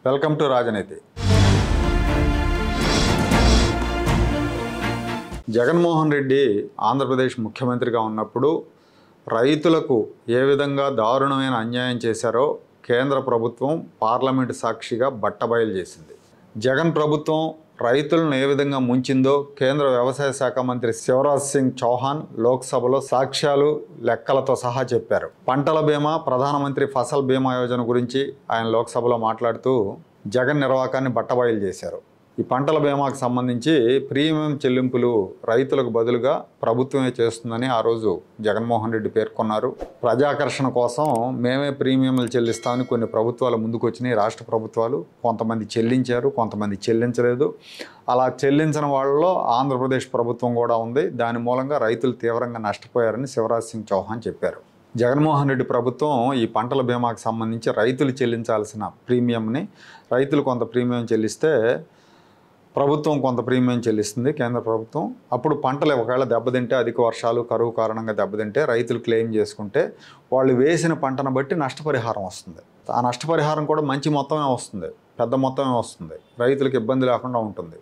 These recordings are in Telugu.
వెల్కమ్ టు రాజనీతి. జగన్మోహన్ రెడ్డి ఆంధ్రప్రదేశ్ ముఖ్యమంత్రిగా ఉన్నప్పుడు రైతులకు ఏ విధంగా దారుణమైన అన్యాయం చేశారో కేంద్ర ప్రభుత్వం పార్లమెంటు సాక్షిగా బట్టబయలు చేసింది. జగన్ ప్రభుత్వం రైతులను ఏ విధంగా ముంచిందో కేంద్ర వ్యవసాయ శాఖ మంత్రి శివరాజ్ సింగ్ చౌహాన్ లోక్సభలో సాక్ష్యాలు లెక్కలతో సహా చెప్పారు. పంటల బీమా, ప్రధానమంత్రి ఫసల్ బీమా యోజన గురించి ఆయన లోక్సభలో మాట్లాడుతూ జగన్ నిర్వాకాన్ని బట్టబయలు చేశారు. ఈ పంటల బీమాకు సంబంధించి ప్రీమియం చెల్లింపులు రైతులకు బదులుగా ప్రభుత్వమే చేస్తుందని ఆ రోజు జగన్మోహన్ రెడ్డి పేర్కొన్నారు. ప్రజాకర్షణ కోసం మేమే ప్రీమియంలు చెల్లిస్తామని కొన్ని ప్రభుత్వాలు ముందుకొచ్చినాయి. రాష్ట్ర ప్రభుత్వాలు కొంతమంది చెల్లించారు, కొంతమంది చెల్లించలేదు. అలా చెల్లించిన వాళ్ళలో ఆంధ్రప్రదేశ్ ప్రభుత్వం కూడా ఉంది. దాని మూలంగా రైతులు తీవ్రంగా నష్టపోయారని శివరాజ్ సింగ్ చౌహాన్ చెప్పారు. జగన్మోహన్ రెడ్డి ప్రభుత్వం ఈ పంటల బీమాకు సంబంధించి రైతులు చెల్లించాల్సిన ప్రీమియంని రైతులు కొంత ప్రీమియం చెల్లిస్తే ప్రభుత్వం కొంత ప్రీమియం చెల్లిస్తుంది, కేంద్ర ప్రభుత్వం. అప్పుడు పంటలు ఒకవేళ దెబ్బతింటే, అధిక వర్షాలు కరువు కారణంగా దెబ్బతింటే రైతులు క్లెయిమ్ చేసుకుంటే వాళ్ళు వేసిన పంటను బట్టి నష్టపరిహారం వస్తుంది. ఆ నష్టపరిహారం కూడా మంచి మొత్తమే వస్తుంది, పెద్ద మొత్తమే వస్తుంది, రైతులకు ఇబ్బంది లేకుండా ఉంటుంది.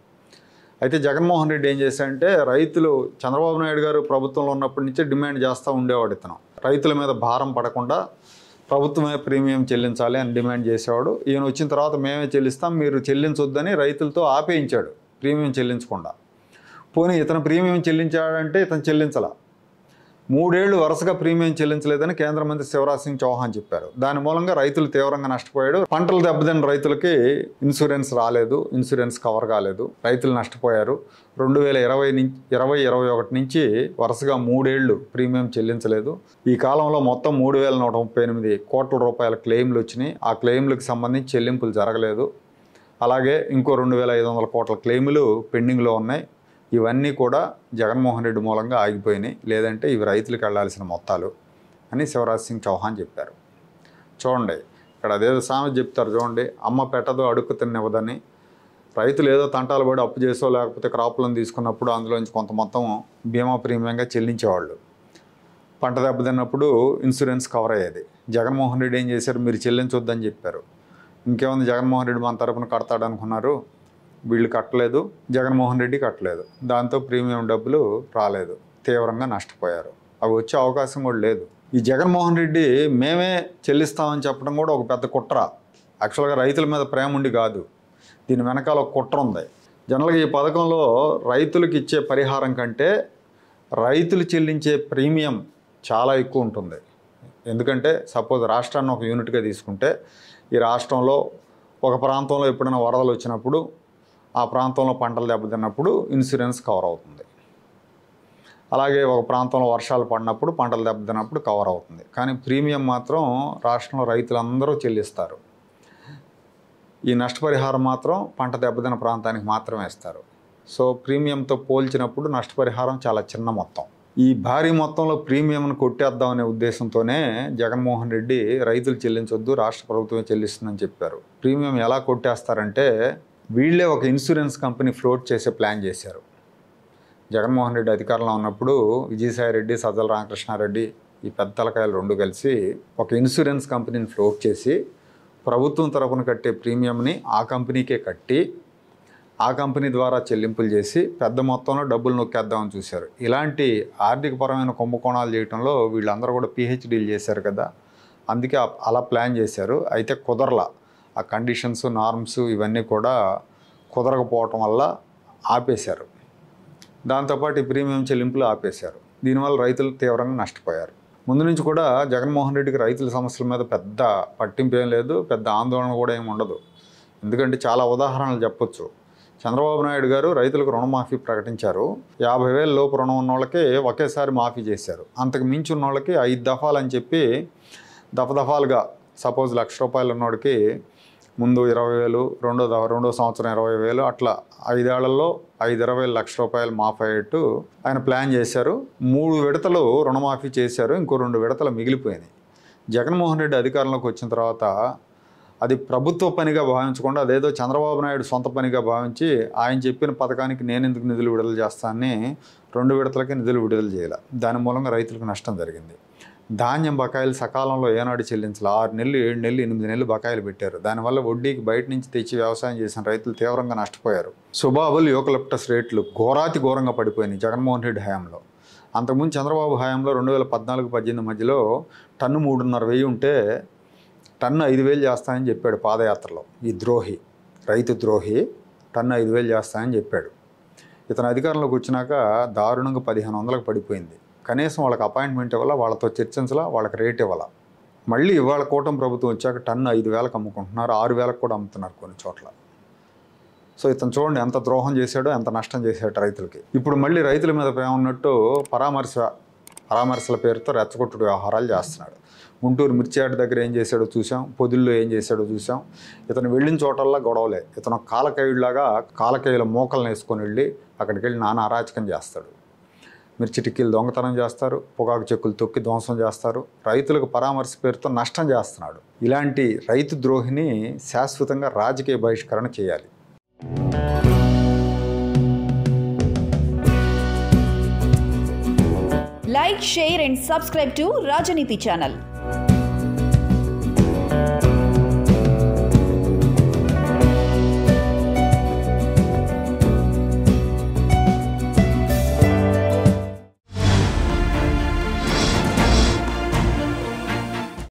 అయితే జగన్మోహన్ రెడ్డి ఏం చేశాడంటే, రైతులు చంద్రబాబు నాయుడు గారు ప్రభుత్వంలో ఉన్నప్పటి నుంచే డిమాండ్ చేస్తూ ఉండేవాడు. ఇతను రైతుల మీద భారం పడకుండా ప్రభుత్వమే ప్రీమియం చెల్లించాలి అని డిమాండ్ చేసేవాడు. ఈయన వచ్చిన తర్వాత మేమే చెల్లిస్తాం, మీరు చెల్లించొద్దని రైతులతో ఆపేయించాడు ప్రీమియం చెల్లించకుండా. పోనీ ఇతను ప్రీమియం చెల్లించాడంటే ఇతను చెల్లించాల. 3 ఏళ్ళు వరుసగా ప్రీమియం చెల్లించలేదని కేంద్ర మంత్రి శివరాజ్ సింగ్ చౌహాన్ చెప్పారు. దాని మూలంగా రైతులు తీవ్రంగా నష్టపోయాడు. పంటలు దెబ్బతిన్న రైతులకి ఇన్సూరెన్స్ రాలేదు, ఇన్సూరెన్స్ కవర్ కాలేదు, రైతులు నష్టపోయారు. 2020-21 నుంచి వరుసగా 3 ఏళ్ళు ప్రీమియం చెల్లించలేదు. ఈ కాలంలో మొత్తం 3,138 కోట్ల రూపాయల క్లెయిమ్లు వచ్చినాయి. ఆ క్లెయిమ్లకు సంబంధించి చెల్లింపులు జరగలేదు. అలాగే ఇంకో 2,500 కోట్ల క్లెయిములు పెండింగ్లో ఉన్నాయి. ఇవన్నీ కూడా జగన్మోహన్ రెడ్డి మూలంగా ఆగిపోయినాయి, లేదంటే ఇవి రైతులకు వెళ్లాల్సిన మొత్తాలు అని శివరాజ్ సింగ్ చౌహాన్ చెప్పారు. చూడండి, ఇక్కడ అదేదో సామెత చెప్తారు చూడండి, అమ్మ పెట్టదో అడుక్కు తినివ్వదని. రైతులు ఏదో తంటాలు పడి అప్పు చేసో లేకపోతే క్రాప్లను తీసుకున్నప్పుడు అందులోంచి కొంత మొత్తం బీమా ప్రీమియంగా చెల్లించేవాళ్ళు. పంట దెబ్బతిన్నప్పుడు ఇన్సూరెన్స్ కవర్ అయ్యేది. జగన్మోహన్ రెడ్డి ఏం చేశారు, మీరు చెల్లించొద్దని చెప్పారు. ఇంకేముంది, జగన్మోహన్ రెడ్డి మన తరపున కడతాడు అనుకున్నారు. వీళ్ళు కట్టలేదు, జగన్మోహన్ రెడ్డి కట్టలేదు. దాంతో ప్రీమియం డబ్బులు రాలేదు, తీవ్రంగా నష్టపోయారు. అవి వచ్చే అవకాశం కూడా లేదు. ఈ జగన్మోహన్ రెడ్డి మేమే చెల్లిస్తామని చెప్పడం కూడా ఒక పెద్ద కుట్ర. యాక్చువల్గా రైతుల మీద ప్రేమ ఉండి కాదు, దీని వెనకాల ఒక కుట్ర ఉంది. జనరల్గా ఈ పథకంలో రైతులకు ఇచ్చే పరిహారం కంటే రైతులు చెల్లించే ప్రీమియం చాలా ఎక్కువ ఉంటుంది. ఎందుకంటే సపోజ్ రాష్ట్రాన్ని ఒక యూనిట్గా తీసుకుంటే, ఈ రాష్ట్రంలో ఒక ప్రాంతంలో ఎప్పుడైనా వరదలు వచ్చినప్పుడు, ఆ ప్రాంతంలో పంటలు దెబ్బతిన్నప్పుడు ఇన్సూరెన్స్ కవర్ అవుతుంది. అలాగే ఒక ప్రాంతంలో వర్షాలు పడినప్పుడు, పంటలు దెబ్బతిన్నప్పుడు కవర్ అవుతుంది. కానీ ప్రీమియం మాత్రం రాష్ట్రంలో రైతులందరూ చెల్లిస్తారు. ఈ నష్టపరిహారం మాత్రం పంట దెబ్బతిన్న ప్రాంతానికి మాత్రమే ఇస్తారు. సో ప్రీమియంతో పోల్చినప్పుడు నష్టపరిహారం చాలా చిన్న మొత్తం. ఈ భారీ మొత్తంలో ప్రీమియంను కొట్టేద్దామనే ఉద్దేశంతోనే జగన్మోహన్ రెడ్డి రైతులు చెల్లించొద్దు, రాష్ట్ర ప్రభుత్వమే చెల్లిస్తుందని చెప్పారు. ప్రీమియం ఎలా కొట్టేస్తారంటే, వీళ్ళే ఒక ఇన్సూరెన్స్ కంపెనీ ఫ్లోట్ చేసే ప్లాన్ చేశారు. జగన్మోహన్ రెడ్డి అధికారంలో ఉన్నప్పుడు విజయసాయి రెడ్డి, సజ్జల రామకృష్ణారెడ్డి, ఈ పెద్ద తలకాయలు 2 కలిసి ఒక ఇన్సూరెన్స్ కంపెనీని ఫ్లోట్ చేసి ప్రభుత్వం తరపున కట్టే ప్రీమియంని ఆ కంపెనీకే కట్టి ఆ కంపెనీ ద్వారా చెల్లింపులు చేసి పెద్ద మొత్తంలో డబ్బులు నొక్కేద్దామని చూశారు. ఇలాంటి ఆర్థికపరమైన కుంభకోణాలు చేయడంలో వీళ్ళందరూ కూడా పిహెచ్డీలు చేశారు కదా, అందుకే అలా ప్లాన్ చేశారు. అయితే కుదరలా. ఆ కండిషన్స్, నార్మ్స్ ఇవన్నీ కూడా కుదరకపోవటం వల్ల ఆపేశారు. దాంతోపాటు ఈ ప్రీమియం చెల్లింపులు ఆపేశారు. దీనివల్ల రైతులు తీవ్రంగా నష్టపోయారు. ముందు నుంచి కూడా జగన్మోహన్ రెడ్డికి రైతుల సమస్యల మీద పెద్ద పట్టింపు ఏం లేదు, పెద్ద ఆందోళన కూడా ఏమి ఉండదు. ఎందుకంటే చాలా ఉదాహరణలు చెప్పొచ్చు. చంద్రబాబు నాయుడు గారు రైతులకు రుణమాఫీ ప్రకటించారు. 50,000 లోపు రుణం ఉన్న వాళ్ళకి ఒకేసారి మాఫీ చేశారు. అంతకు మించి ఉన్న వాళ్ళకి 5 దఫాలు అని చెప్పి దఫాలుగా, సపోజ్ ₹1,00,000 ఉన్నవాడికి ముందు 20,000, రెండో సంవత్సరం 20,000, అట్లా 5 ఏళ్లలో 5-20 లక్షల రూపాయలు మాఫీ అయ్యేట్టు ఆయన ప్లాన్ చేశారు. 3 విడతలు రుణమాఫీ చేశారు, ఇంకో 2 విడతలు మిగిలిపోయినాయి. జగన్మోహన్ రెడ్డి అధికారంలోకి వచ్చిన తర్వాత అది ప్రభుత్వ పనిగా భావించకుండా అదేదో చంద్రబాబు నాయుడు సొంత పనిగా భావించి ఆయన చెప్పిన పథకానికి నేను ఎందుకు నిధులు విడుదల చేస్తానని 2 విడతలకి నిధులు విడుదల చేయాలి. దాని మూలంగా రైతులకు నష్టం జరిగింది. ధాన్యం బకాయిలు సకాలంలో ఏనాడు చెల్లించాలి. 6 నెలలు 7 నెలలు 8 నెలలు బకాయిలు పెట్టారు. దానివల్ల వడ్డీకి బయట నుంచి తెచ్చి వ్యవసాయం చేసిన రైతులు తీవ్రంగా నష్టపోయారు. సుబాబుల్ యూకలిప్టస్ రేట్లు ఘోరాతి ఘోరంగా పడిపోయినాయి జగన్మోహన్ రెడ్డి హయాంలో. అంతకుముందు చంద్రబాబు హయాంలో 2014-18 మధ్యలో టన్ను 3,500 ఉంటే టన్ను 5,000 చేస్తానని చెప్పాడు పాదయాత్రలో. ఈ ద్రోహి, రైతు ద్రోహి టన్ను 5,000 చేస్తానని చెప్పాడు. ఇతను అధికారంలోకి వచ్చినాక దారుణంగా 1,500లకు పడిపోయింది. కనీసం వాళ్ళకి అపాయింట్మెంట్ ఇవ్వాల, వాళ్ళతో చర్చించాల, వాళ్ళకి రేట్ ఇవ్వాల. మళ్ళీ ఇవాళ కూటమి ప్రభుత్వం వచ్చాక టన్ను 5,000కు అమ్ముకుంటున్నారు, 6,000కు కూడా అమ్ముతున్నారు కొన్ని చోట్ల. సో ఇతను చూడండి ఎంత ద్రోహం చేశాడో, ఎంత నష్టం చేశాడు రైతులకి. ఇప్పుడు మళ్ళీ రైతుల మీద ప్రేమ ఉన్నట్టు పరామర్శల పేరుతో రెచ్చగొట్టుడు వ్యవహారాలు చేస్తున్నాడు. గుంటూరు మిర్చియాట దగ్గర ఏం చేశాడో చూసాం, పొదుల్లో ఏం చేశాడో చూసాం. ఇతను వెళ్ళిన చోటల్లా గొడవలే. ఇతను కాలకేయుడిలాగా కాలకేయుల మోకలను వేసుకొని వెళ్ళి అక్కడికి వెళ్ళి నానా అరాచకం చేస్తాడు. మిర్చి టిక్కీలు దొంగతనం చేస్తారు, పొగాకు చెక్కులు తొక్కి ధ్వంసం చేస్తారు, రైతులకు పరామర్శ పేరుతో నష్టం చేస్తున్నాడు. ఇలాంటి రైతు ద్రోహిని శాశ్వతంగా రాజకీయ బహిష్కరణ చేయాలి. Like, share and subscribe to Rajaniti channel.